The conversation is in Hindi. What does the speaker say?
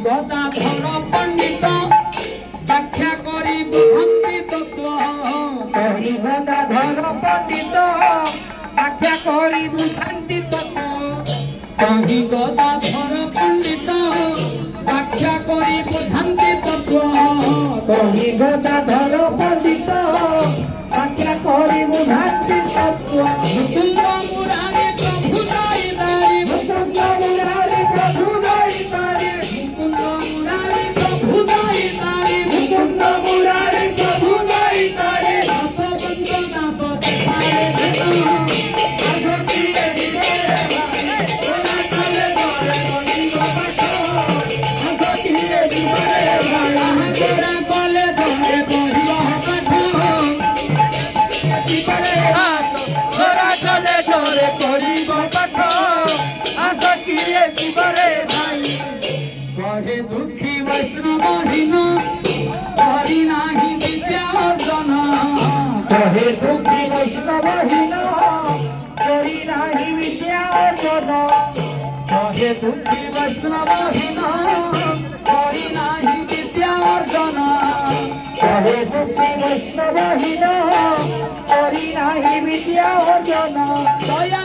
गदाधर पंडित व्याख्या करी बुझंती तत्व कही गदाधर पंडित व्याख्या करी बुझंती तत्व कही गदाधर पंडित व्याख्या करी बुझंती तत्व कही गदाधर पंडित व्याख्या करी बुझंती तत्व मुकुंद मुरारी प्रभु दाई मुकुंद मुरारी प्रभु दाई मुकुंद मुरारी प्रभु दाई मुकुंद मुरारी प्रभु दाई नाथ बंदना पते पारे कहे दुखी वैष्णवहीन करी नाही विद्या अर्जन कहे दुखी वैष्णवहीन करी नाही विद्या अर्जन कहे दुखी वैष्णवहीन करी नाही विद्या अर्जन कहे दुखी वैष्णवहीन करी नाही विद्या अर्जन दया